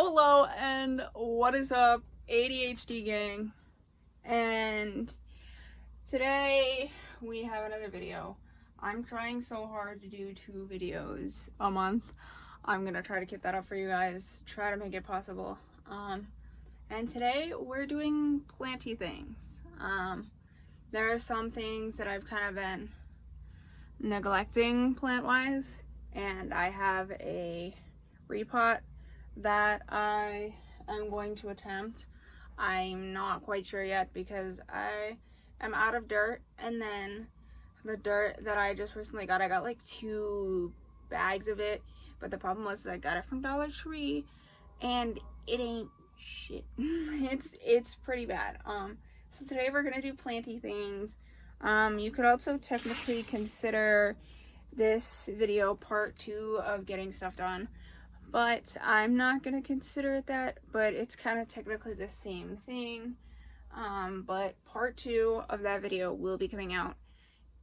Hello and what is up, ADHD gang? And today we have another video. I'm trying so hard to do 2 videos a month. I'm gonna try to get that up for you guys, try to make it possible. And today we're doing planty things. There are some things that I've kind of been neglecting plant-wise, and I have a repot that I am going to attempt. I'm not quite sure yet because I am out of dirt, and then the dirt that I just recently got, I got like 2 bags of it, but the problem was I got it from Dollar Tree and it ain't shit. It's pretty bad. So today we're gonna do planty things. You could also technically consider this video part 2 of getting stuff done, but I'm not gonna consider it that, but it's kind of technically the same thing. But part 2 of that video will be coming out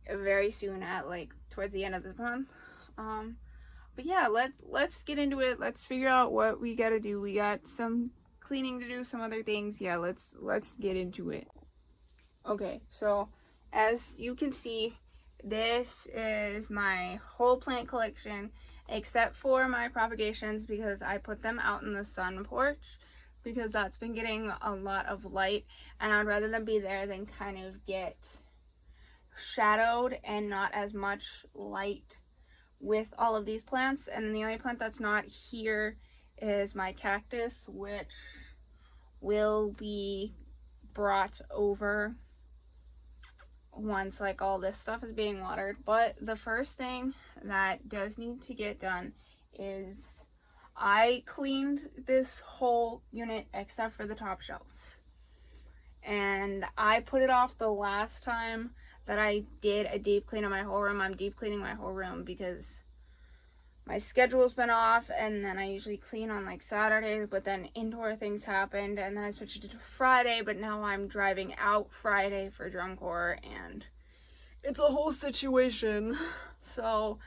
very soon, at like towards the end of this month. But yeah, let's get into it. Let's figure out what we gotta do. We got some cleaning to do, some other things. Yeah, let's get into it. Okay, so as you can see, this is my whole plant collection except for my propagations, because I put them out in the sun porch because that's been getting a lot of light, and I'd rather them be there than kind of get shadowed and not as much light with all of these plants. And the only plant that's not here is my cactus, which will be brought over once like all this stuff is being watered. But the first thing that does need to get done is I cleaned this whole unit except for the top shelf, and I put it off the last time that I did a deep clean of my whole room. I'm deep cleaning my whole room because my schedule's been off, and then I usually clean on like Saturdays, but then indoor things happened, and then I switched it to Friday, but now I'm driving out Friday for drum corps, and it's a whole situation. So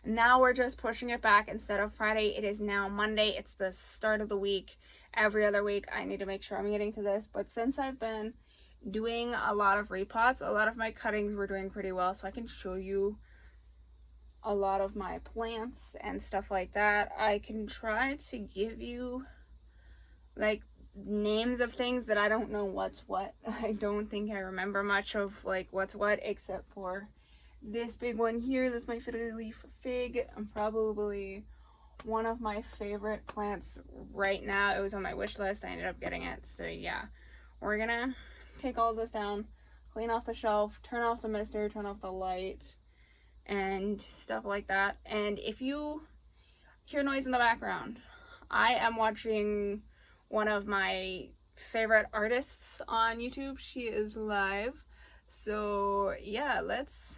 now we're just pushing it back. Instead of Friday, it is now Monday. It's the start of the week. Every other week I need to make sure I'm getting to this, but since I've been doing a lot of repots, a lot of my cuttings were doing pretty well, so I can show you a lot of my plants and stuff like that. I can try to give you like names of things, but I don't know what's what. I don't think I remember much of like what's what, except for this big one here. This is my fiddly leaf fig. I'm probably one of my favorite plants right now. It was on my wish list. I ended up getting it. So yeah, we're gonna take all this down, clean off the shelf, turn off the mister, turn off the light, and stuff like that. And if you hear noise in the background, I am watching one of my favorite artists on YouTube. She is live. So yeah, let's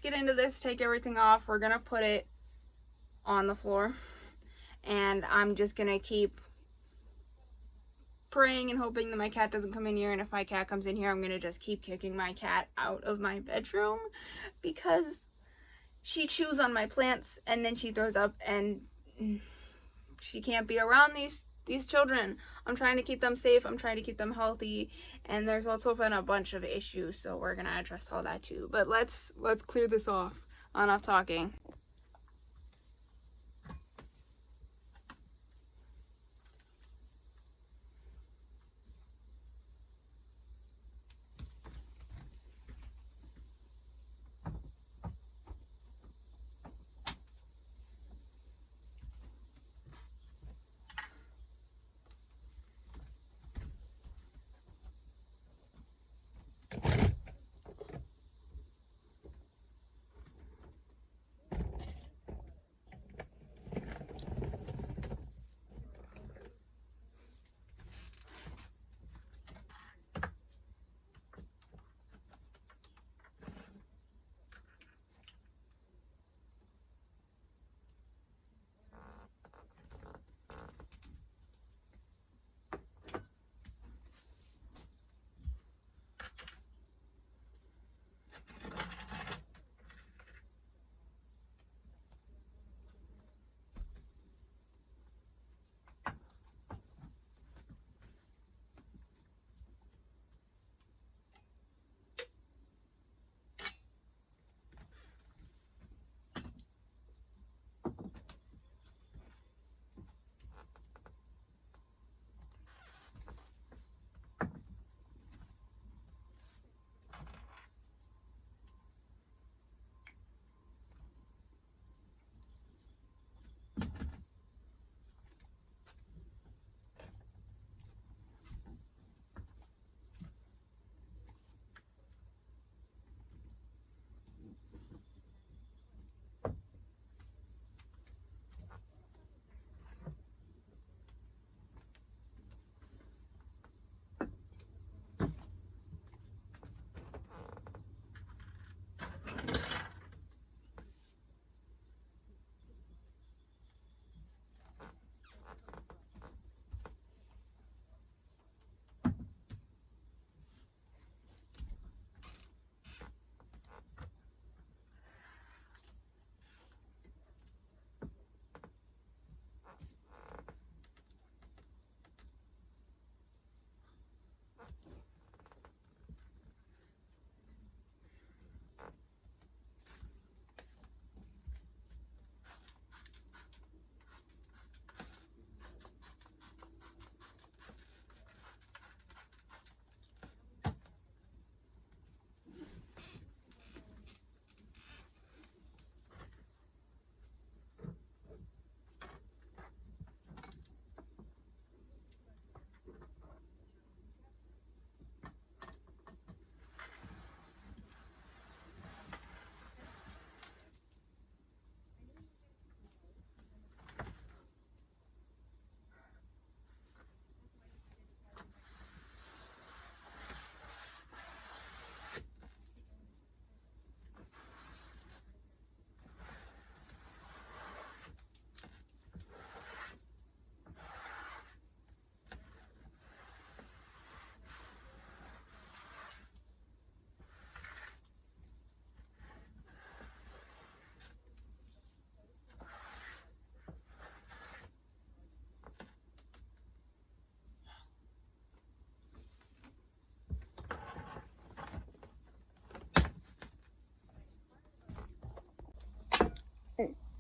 get into this, take everything off. We're gonna put it on the floor, and I'm just gonna keep praying and hoping that my cat doesn't come in here. And if my cat comes in here, I'm gonna just keep kicking my cat out of my bedroom because she chews on my plants and then she throws up, and she can't be around these children. I'm trying to keep them safe, I'm trying to keep them healthy, and there's also been a bunch of issues, so we're gonna address all that too. But let's clear this off. Enough talking.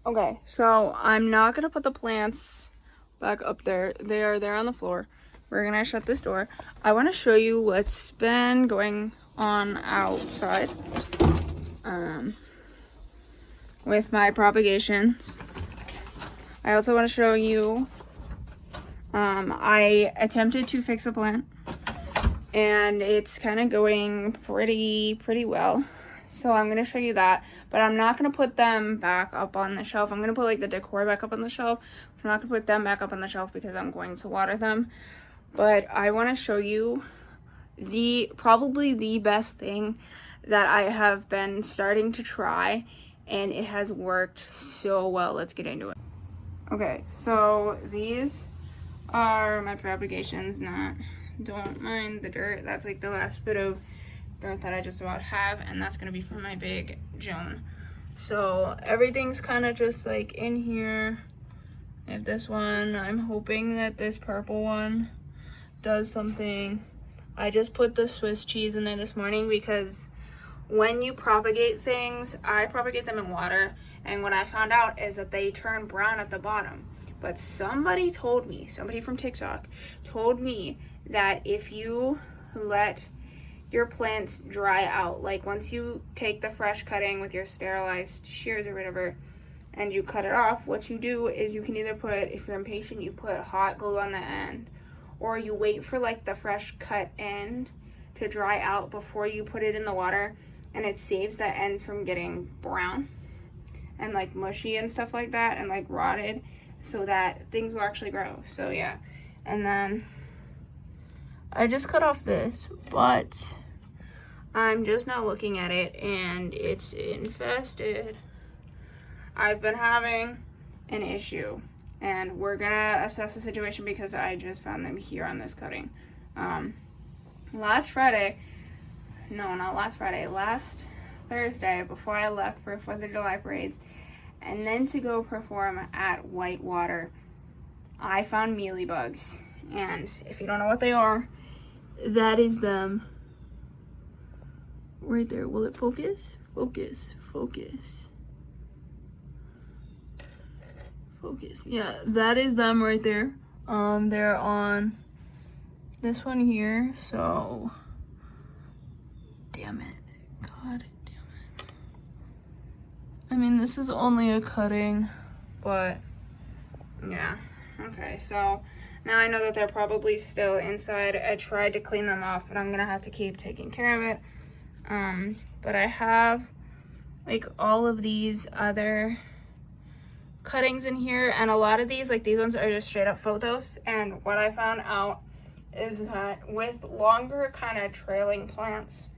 Okay, so I'm not gonna put the plants back up there. They are there on the floor. We're gonna shut this door. I want to show you what's been going on outside with my propagations. I also want to show you I attempted to fix a plant and it's kind of going pretty well. So I'm going to show you that, but I'm not going to put them back up on the shelf. I'm going to put like the decor back up on the shelf. I'm not going to put them back up on the shelf because I'm going to water them. But I want to show you probably the best thing that I have been starting to try, and it has worked so well. Let's get into it. Okay, so these are my propagations. Don't mind the dirt. That's like the last bit of dirt that I just about have, and that's gonna be for my big Joan. So everything's kind of just like in here. I have this one. I'm hoping that this purple one does something. I just put the Swiss cheese in there this morning because when you propagate things, I propagate them in water, and what I found out is that they turn brown at the bottom. But somebody told me, somebody from TikTok told me that if you let your plants dry out, like once you take the fresh cutting with your sterilized shears or whatever and you cut it off, what you do is you can either put, if you're impatient, you put hot glue on the end, or you wait for like the fresh cut end to dry out before you put it in the water, and it saves the ends from getting brown and like mushy and stuff like that and like rotted, so that things will actually grow. So yeah, and then I just cut off this, but I'm just now looking at it and it's infested. I've been having an issue and we're gonna assess the situation because I just found them here on this cutting. Last Thursday, before I left for 4th of July parades and then to go perform at Whitewater, I found mealybugs. And if you don't know what they are, that is them right there. Will it focus? Focus. Yeah, that is them right there. They're on this one here, so damn it. God damn it. I mean, this is only a cutting, but yeah. Okay, so now I know that they're probably still inside. I tried to clean them off, but I'm gonna have to keep taking care of it. But I have like all of these other cuttings in here, and a lot of these, like these ones, are just straight up photos. And what I found out is that with longer kind of trailing plants,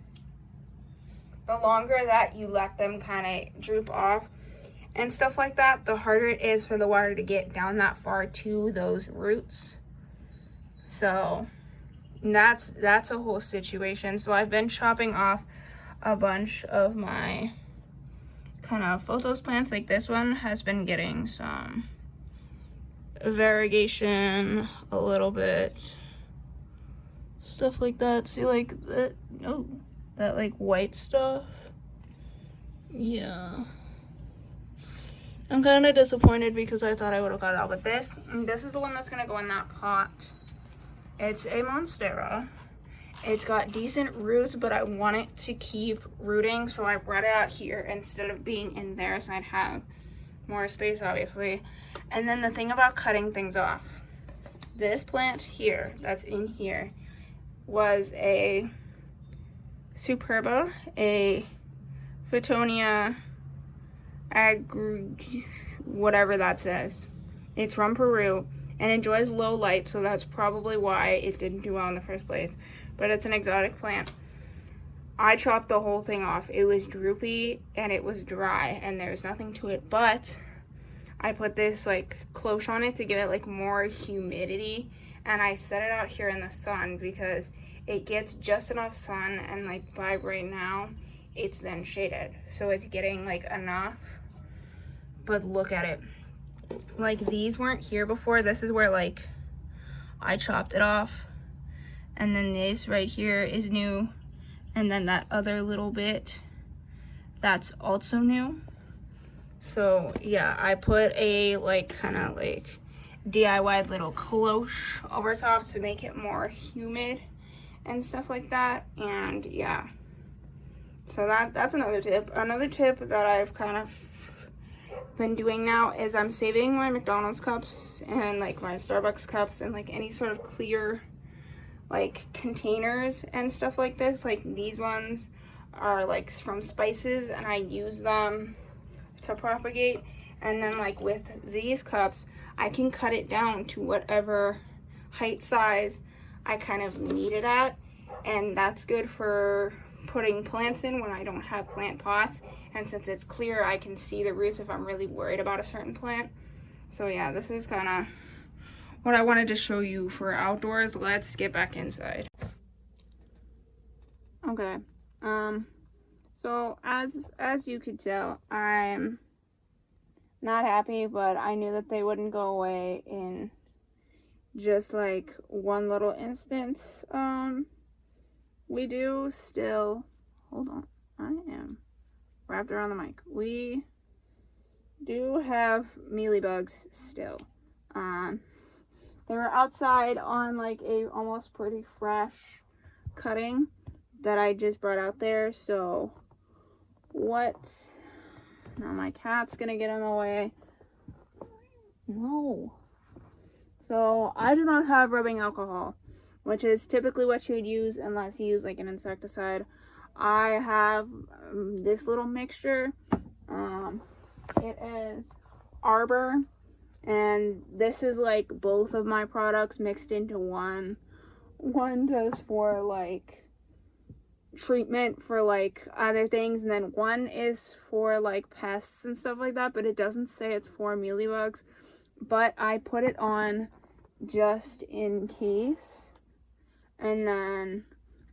the longer that you let them kind of droop off and stuff like that, the harder it is for the water to get down that far to those roots. So that's a whole situation. So I've been chopping off a bunch of my kind of photos plants. Like this one has been getting some variegation a little bit, stuff like that. See, like that, oh, that like white stuff. Yeah, I'm kind of disappointed because I thought I would have got it out with this. And this is the one that's gonna go in that pot. It's a Monstera. It's got decent roots, but I want it to keep rooting, so I brought it out here instead of being in there, so I'd have more space, obviously. And then the thing about cutting things off, this plant here that's in here was a Superba, a Fittonia whatever that says. It's from Peru and enjoys low light, so that's probably why it didn't do well in the first place. But it's an exotic plant. I chopped the whole thing off. It was droopy and it was dry and there was nothing to it, but I put this like cloche on it to give it like more humidity, and I set it out here in the sun because it gets just enough sun, and like by right now it's then shaded, so it's getting like enough. But look at it, like these weren't here before. This is where like I chopped it off, and then this right here is new, and then that other little bit, that's also new. So yeah, I put a like kind of like DIY little cloche over top to make it more humid and stuff like that. And yeah, so that's another tip. Another tip that I've kind of been doing now is I'm saving my McDonald's cups and like my Starbucks cups and like any sort of clear like containers and stuff like this. Like these ones are like from spices and I use them to propagate. And then like with these cups, I can cut it down to whatever height size I kind of need it at, and that's good for putting plants in when I don't have plant pots. And since it's clear, I can see the roots if I'm really worried about a certain plant. So yeah, this is kind of what I wanted to show you for outdoors. Let's get back inside. Okay, so as you could tell, I'm not happy, but I knew that they wouldn't go away in just like one little instance. We do still, hold on, I am wrapped around the mic. We do have mealybugs still. They were outside on like a almost pretty fresh cutting that I just brought out there. So what? Now my cat's gonna get in the way. No. So I do not have rubbing alcohol, which is typically what you would use unless you use like an insecticide. I have this little mixture. It is Arbor, and this is like both of my products mixed into one. One does for like treatment for like other things, and then one is for like pests and stuff like that, but it doesn't say it's for mealybugs. But I put it on just in case. And then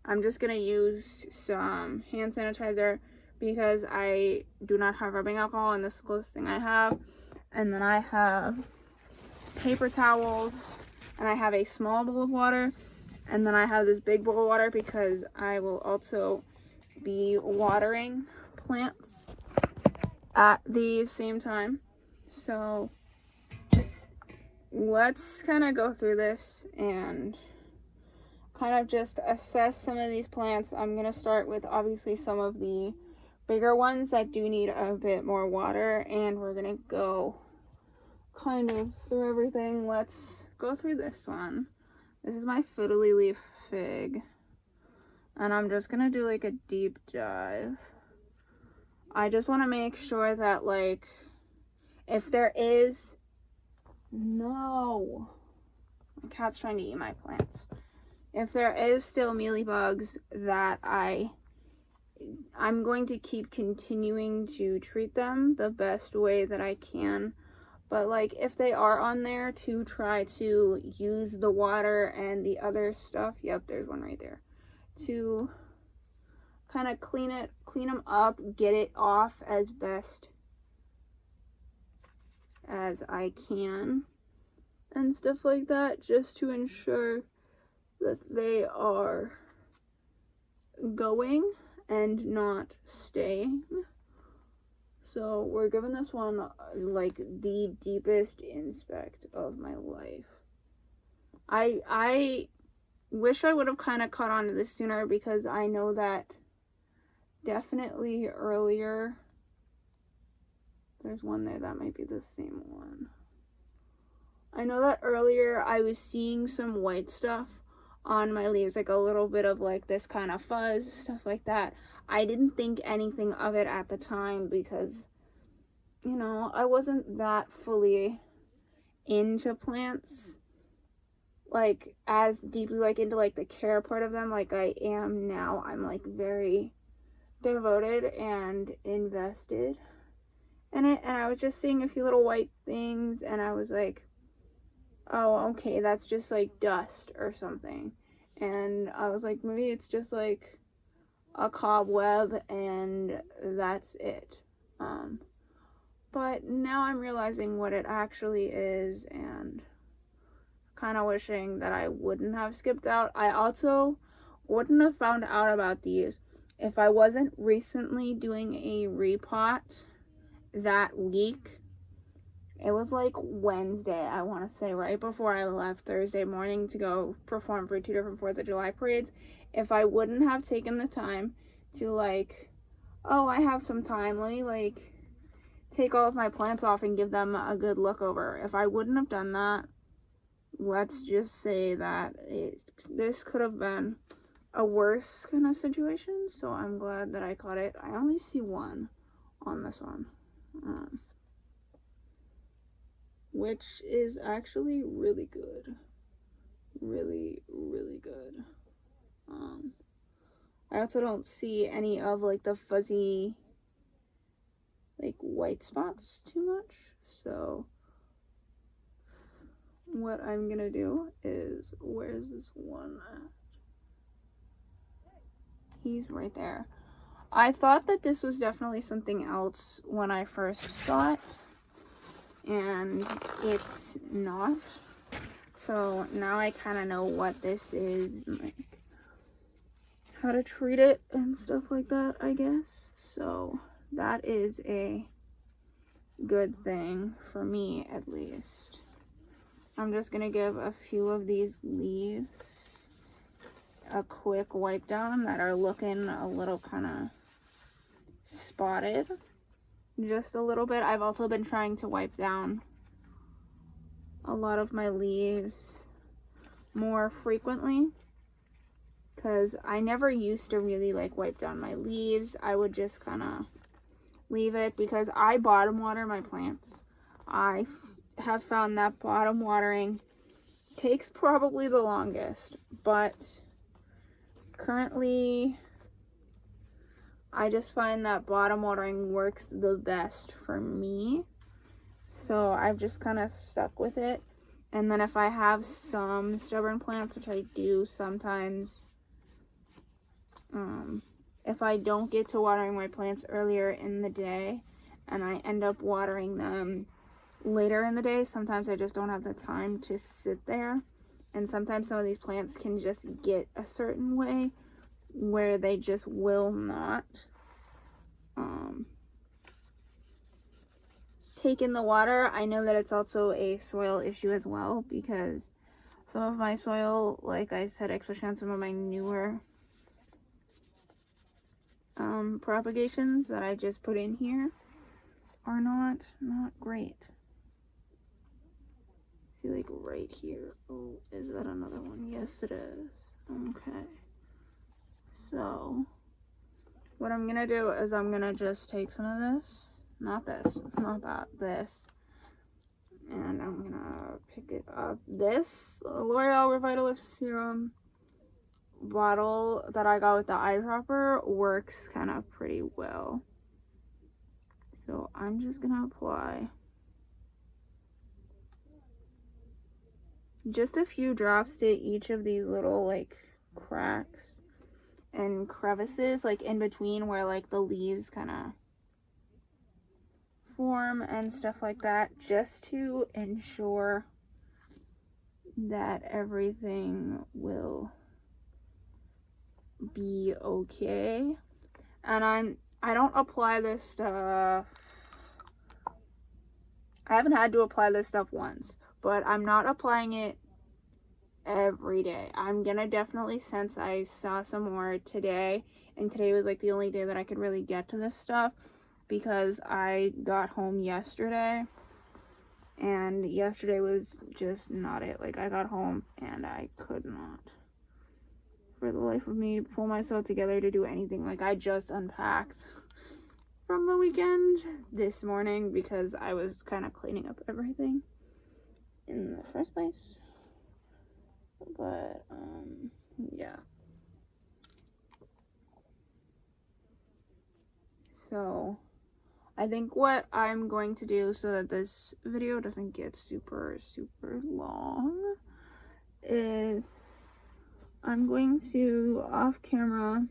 I'm just gonna use some hand sanitizer because I do not have rubbing alcohol, and this is the closest thing I have. And then I have paper towels, and I have a small bowl of water, and then I have this big bowl of water because I will also be watering plants at the same time. So let's kind of go through this and kind of just assess some of these plants. I'm going to start with obviously some of the bigger ones that do need a bit more water, and we're going to go kind of through everything. Let's go through this one. This is my fiddly leaf fig, and I'm just going to do like a deep dive. I just want to make sure that like if there is no, my cat's trying to eat my plants. If there is still mealybugs, that I'm going to keep continuing to treat them the best way that I can. But like if they are on there, to try to use the water and the other stuff. Yep, there's one right there. To kind of clean them up, get it off as best as I can and stuff like that, just to ensure that they are going and not staying. So we're giving this one like the deepest inspect of my life. I wish I would have kind of caught on to this sooner, because I know that definitely earlier there's one there that might be the same one. I know that earlier I was seeing some white stuff on my leaves, like a little bit of like this kind of fuzz, stuff like that. I didn't think anything of it at the time because, you know, I wasn't that fully into plants, like as deeply like into like the care part of them like I am now. I'm like very devoted and invested in it, and I was just seeing a few little white things, and I was like, oh, okay, that's just like dust or something. And I was like, maybe it's just like a cobweb and that's it. But now I'm realizing what it actually is, and kind of wishing that I wouldn't have skipped out. I also wouldn't have found out about these if I wasn't recently doing a repot that week. It was like Wednesday, I want to say, right before I left Thursday morning to go perform for 2 different 4th of July parades. If I wouldn't have taken the time to like, oh, I have some time, let me like take all of my plants off and give them a good look over. If I wouldn't have done that, let's just say that this could have been a worse kind of situation. So I'm glad that I caught it. I only see one on this one, which is actually really good. Really, really good. I also don't see any of like the fuzzy like white spots too much. So what I'm gonna do is, where's this one at? He's right there. I thought that this was definitely something else when I first saw it, and it's not. So now I kind of know what this is, and like how to treat it and stuff like that, I guess. So that is a good thing for me, at least. I'm just gonna give a few of these leaves a quick wipe down that are looking a little kind of spotted, just a little bit. I've also been trying to wipe down a lot of my leaves more frequently, because I never used to really like wipe down my leaves. I would just kind of leave it, because I bottom water my plants. I have found that bottom watering takes probably the longest, but currently I just find that bottom watering works the best for me. So I've just kind of stuck with it. And then if I have some stubborn plants, which I do sometimes, if I don't get to watering my plants earlier in the day and I end up watering them later in the day, sometimes I just don't have the time to sit there. And sometimes some of these plants can just get a certain way where they just will not take in the water. I know that it's also a soil issue as well, because some of my soil, like I said, especially on some of my newer propagations that I just put in here, are not great. See, like right here. Oh, is that another one? Yes, it is. Okay. So what I'm gonna do is I'm gonna just take some of this, not this, not that, this, and I'm gonna pick it up. This L'Oreal Revitalift Serum bottle that I got with the eyedropper works kind of pretty well. So I'm just gonna apply just a few drops to each of these little like cracks and crevices, like in between where like the leaves kind of form and stuff like that, just to ensure that everything will be okay. And I don't apply this stuff. I haven't had to apply this stuff once, but I'm not applying it every day. I'm gonna definitely, since I saw some more today, and today was like the only day that I could really get to this stuff, because I got home yesterday, and yesterday was just not it. Like, I got home and I could not, for the life of me, pull myself together to do anything. Like, I just unpacked from the weekend this morning because I was kind of cleaning up everything in the first place. But yeah, so I think what I'm going to do, so that this video doesn't get super long, is I'm going to off camera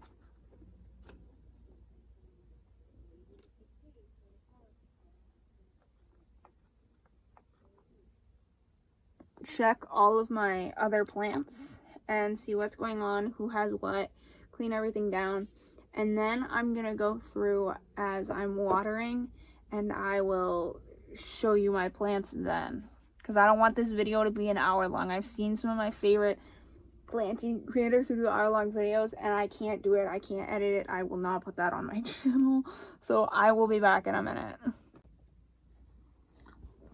check all of my other plants and see what's going on, who has what, clean everything down, and then I'm gonna go through as I'm watering and I will show you my plants then, because I don't want this video to be an hour long. I've seen some of my favorite planting creators who do hour-long videos, and I can't do it. I can't edit it. I will not put that on my channel. So I will be back in a minute.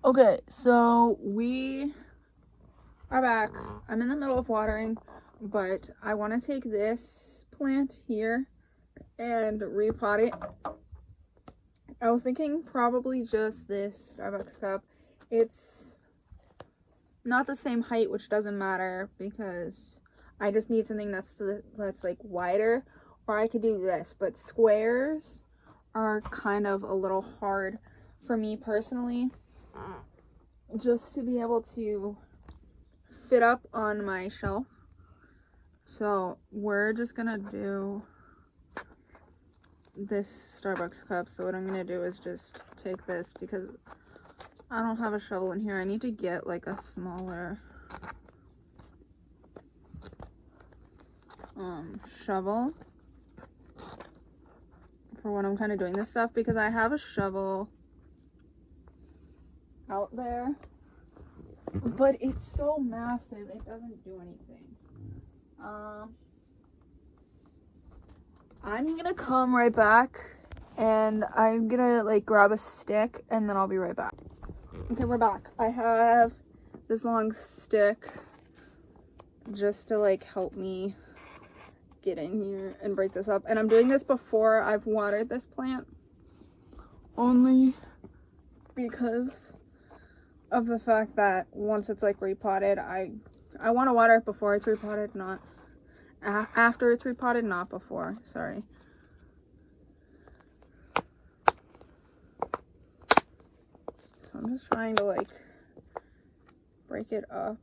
Okay, so we are back. I'm in the middle of watering, but I want to take this plant here and repot it. I was thinking probably just this Starbucks cup. It's not the same height, which doesn't matter because I just need something that's like wider, or I could do this, but squares are kind of a little hard for me personally, just to be able to fit up on my shelf. So we're just gonna do this Starbucks cup. So what I'm gonna do is just take this, because I don't have a shovel in here. I need to get like a smaller shovel for when I'm kind of doing this stuff, because I have a shovel out there, but it's so massive it doesn't do anything. I'm gonna come right back, and I'm gonna like grab a stick, and then I'll be right back. Okay, we're back. I have this long stick just to like help me get in here and break this up, and I'm doing this before I've watered this plant, only because of the fact that once it's like repotted, I want to water it before it's repotted, not after it's repotted, not before. Sorry. So I'm just trying to like break it up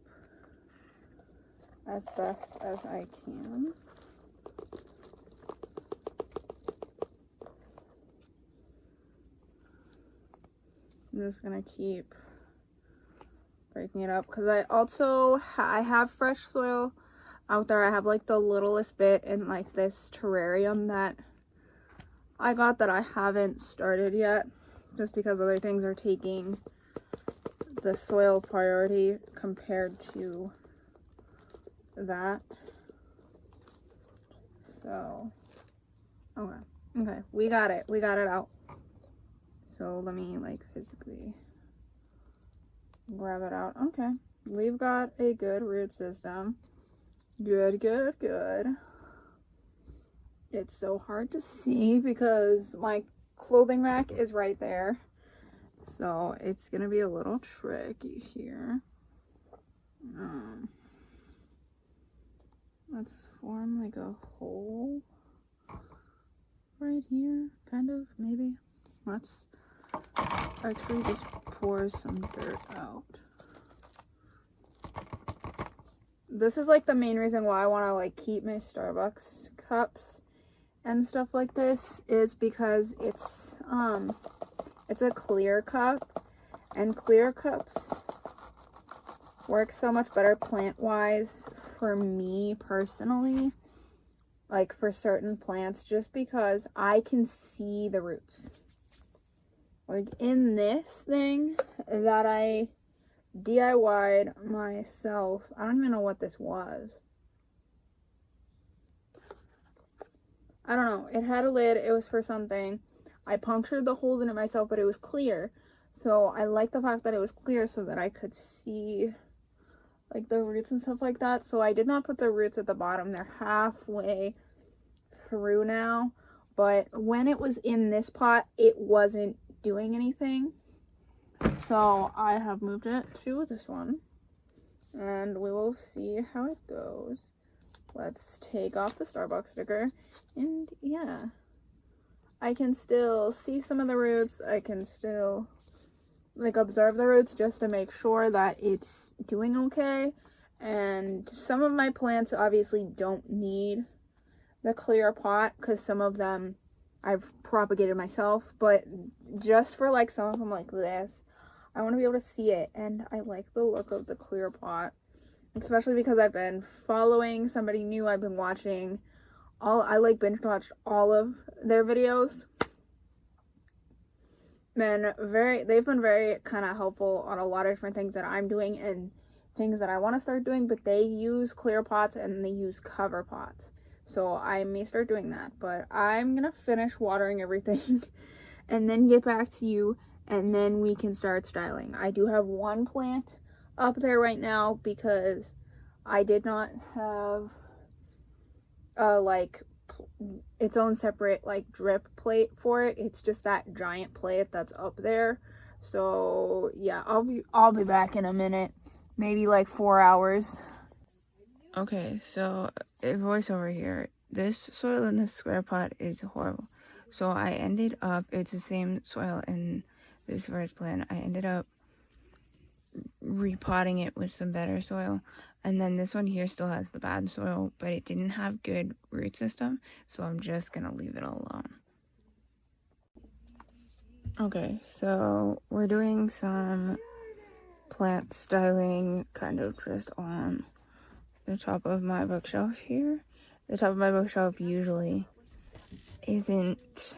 as best as I can. I'm just gonna keep breaking it up, because I have fresh soil out there. I have like the littlest bit in like this terrarium that I got that I haven't started yet, just because other things are taking the soil priority compared to that. So okay, we got it out. So let me like physically grab it out. Okay, we've got a good root system. Good. It's so hard to see because my clothing rack is right there, so it's gonna be a little tricky here. Let's form like a hole right here, kind of, maybe. Let's actually just pour some dirt out. This is like the main reason why I want to like keep my Starbucks cups and stuff like this, is because it's a clear cup, and clear cups work so much better plant wise for me personally, like for certain plants, just because I can see the roots. Like in this thing that I DIY'd myself, I don't even know what this was. I don't know. It had a lid. It was for something. I punctured the holes in it myself, but it was clear. So I like the fact that it was clear so that I could see like the roots and stuff like that. So I did not put the roots at the bottom. They're halfway through now. But when it was in this pot, it wasn't doing anything. So I have moved it to this one, and we will see how it goes. Let's take off the Starbucks sticker, and yeah, I can still see some of the roots. I can still like observe the roots just to make sure that it's doing okay. And some of my plants obviously don't need the clear pot because some of them I've propagated myself, but just for like some of them like this, I want to be able to see it, and I like the look of the clear pot, especially because I've been following somebody new. I've been watching I like binge watched all of their videos, they've been very kind of helpful on a lot of different things that I'm doing and things that I want to start doing, but they use clear pots and they use cover pots. So I may start doing that, but I'm gonna finish watering everything and then get back to you, and then we can start styling. I do have one plant up there right now because I did not have like its own separate like drip plate for it. It's just that giant plate that's up there. So yeah, I'll be back in a minute, maybe like 4 hours. Okay, so a voiceover here. This soil in this square pot is horrible. So I ended up, it's the same soil in this first plant. I ended up repotting it with some better soil. And then this one here still has the bad soil, but it didn't have good root system. So I'm just going to leave it alone. Okay, so we're doing some plant styling kind of just on the top of my bookshelf here. The top of my bookshelf usually isn't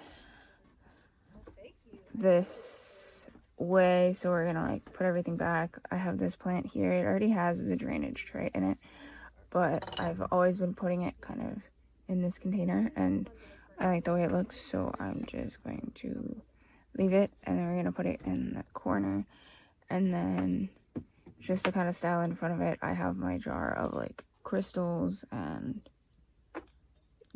this way, so we're gonna like put everything back. I have this plant here. It already has the drainage tray in it, but I've always been putting it kind of in this container, and I like the way it looks, so I'm just going to leave it, and then we're gonna put it in the corner. And then just to kind of style in front of it, I have my jar of like crystals and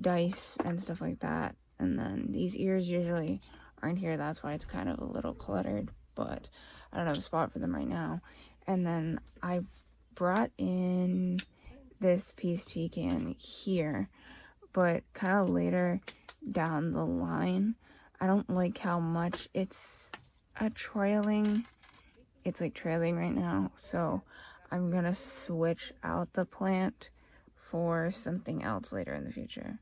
dice and stuff like that. And then these ears usually aren't here, that's why it's kind of a little cluttered, but I don't have a spot for them right now. And then I brought in this peace tea can here, but kind of later down the line. I don't like how much it's trailing. It's like trailing right now, so I'm gonna switch out the plant for something else later in the future.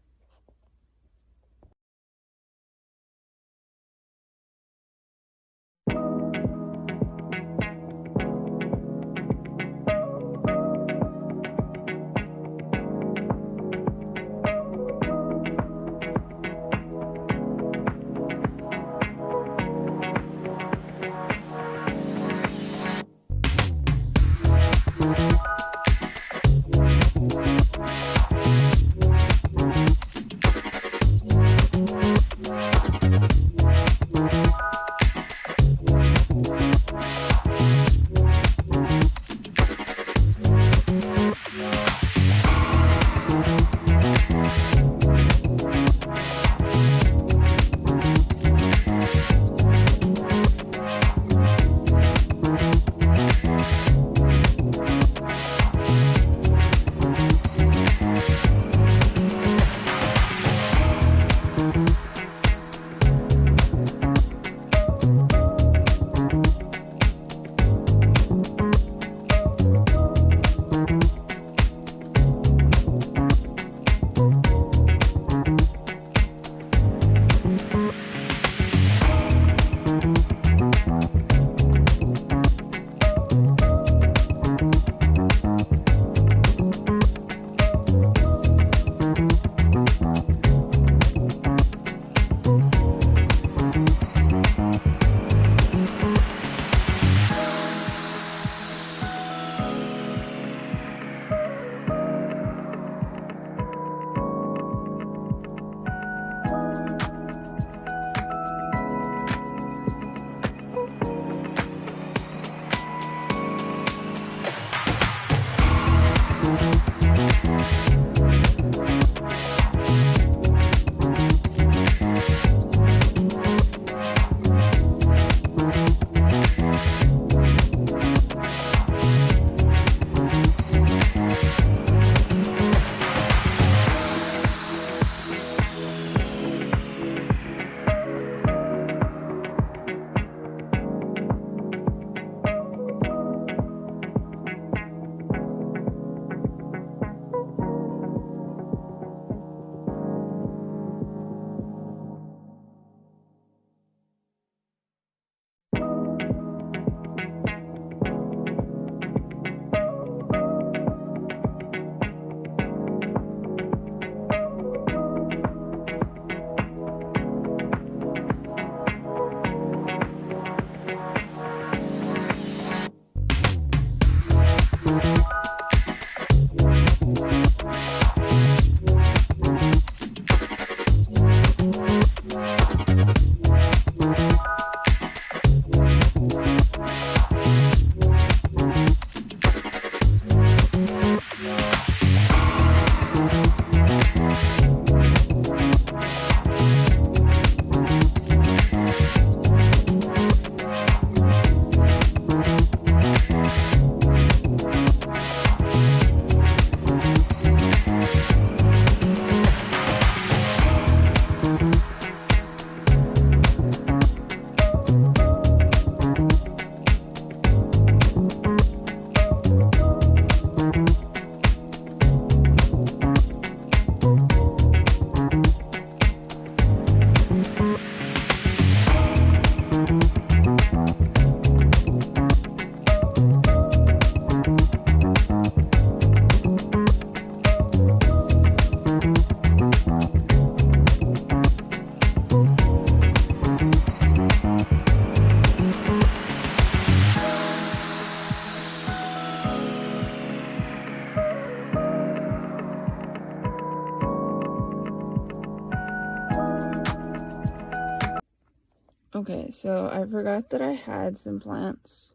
so I forgot that I had some plants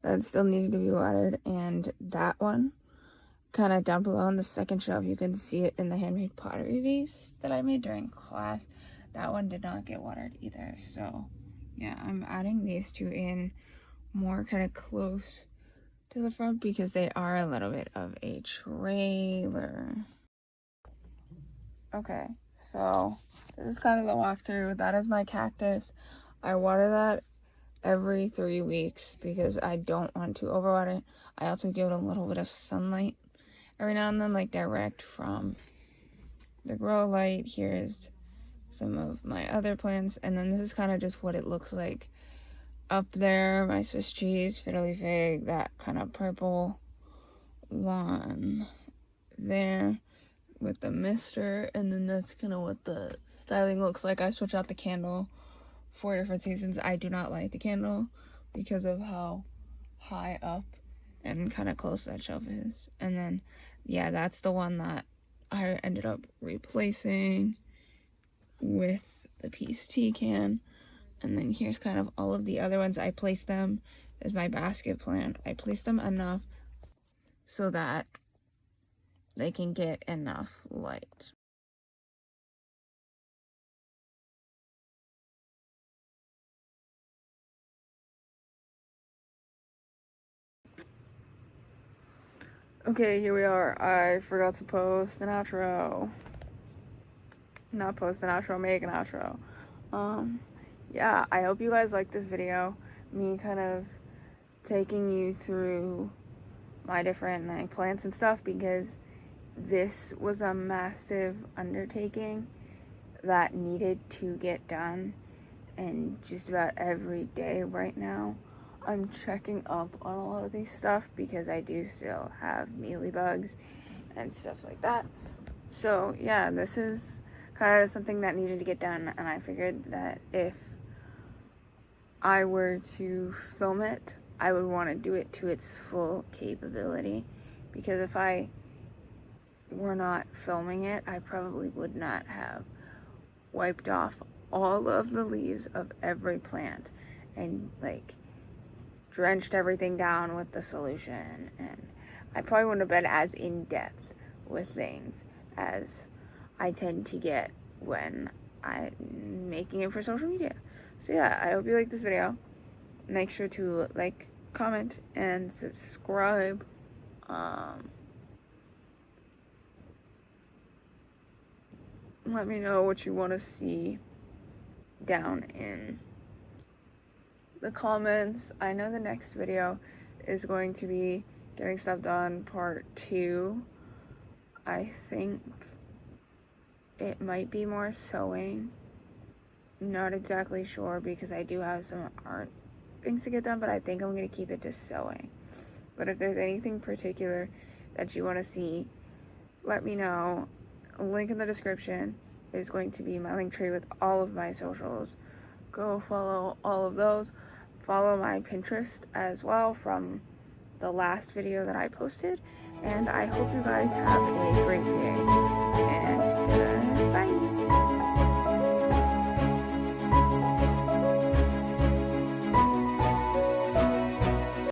that still needed to be watered, and that one, kind of down below on the second shelf, you can see it in the handmade pottery vase that I made during class. That one did not get watered either, so yeah, I'm adding these two in more kind of close to the front because they are a little bit of a trailer. Okay, so this is kind of the walkthrough. That is my cactus. I water that every 3 weeks because I don't want to overwater it. I also give it a little bit of sunlight every now and then, like direct from the grow light. Here's some of my other plants, and then this is kind of just what it looks like up there. My Swiss cheese, fiddly fig, that kind of purple one there with the mister, and then that's kind of what the styling looks like. I switch out the candle 4 different seasons. I do not light the candle because of how high up and kind of close that shelf is. And then yeah, that's the one that I ended up replacing with the peace tea can. And then here's kind of all of the other ones. I placed them as my basket plant. I placed them enough so that they can get enough light. Okay, here we are. I forgot to post an outro. Not post an outro, make an outro. Yeah, I hope you guys like this video. Me kind of taking you through my different like plants and stuff, because this was a massive undertaking that needed to get done, and just about every day right now I'm checking up on a lot of these stuff because I do still have mealybugs and stuff like that. So yeah, this is kind of something that needed to get done, and I figured that if I were to film it, I would want to do it to its full capability, because if I were not filming it, I probably would not have wiped off all of the leaves of every plant and like drenched everything down with the solution, and I probably wouldn't have been as in depth with things as I tend to get when I'm making it for social media. So yeah, I hope you like this video. Make sure to like, comment, and subscribe. Let me know what you want to see down in the comments. I know the next video is going to be getting stuff done part 2. I think it might be more sewing. Not exactly sure because I do have some art things to get done, but I think I'm going to keep it to sewing. But if there's anything particular that you want to see, let me know. A link in the description is going to be my link tree with all of my socials. Go follow all of those. Follow my Pinterest as well from the last video that I posted. And I hope you guys have a great day.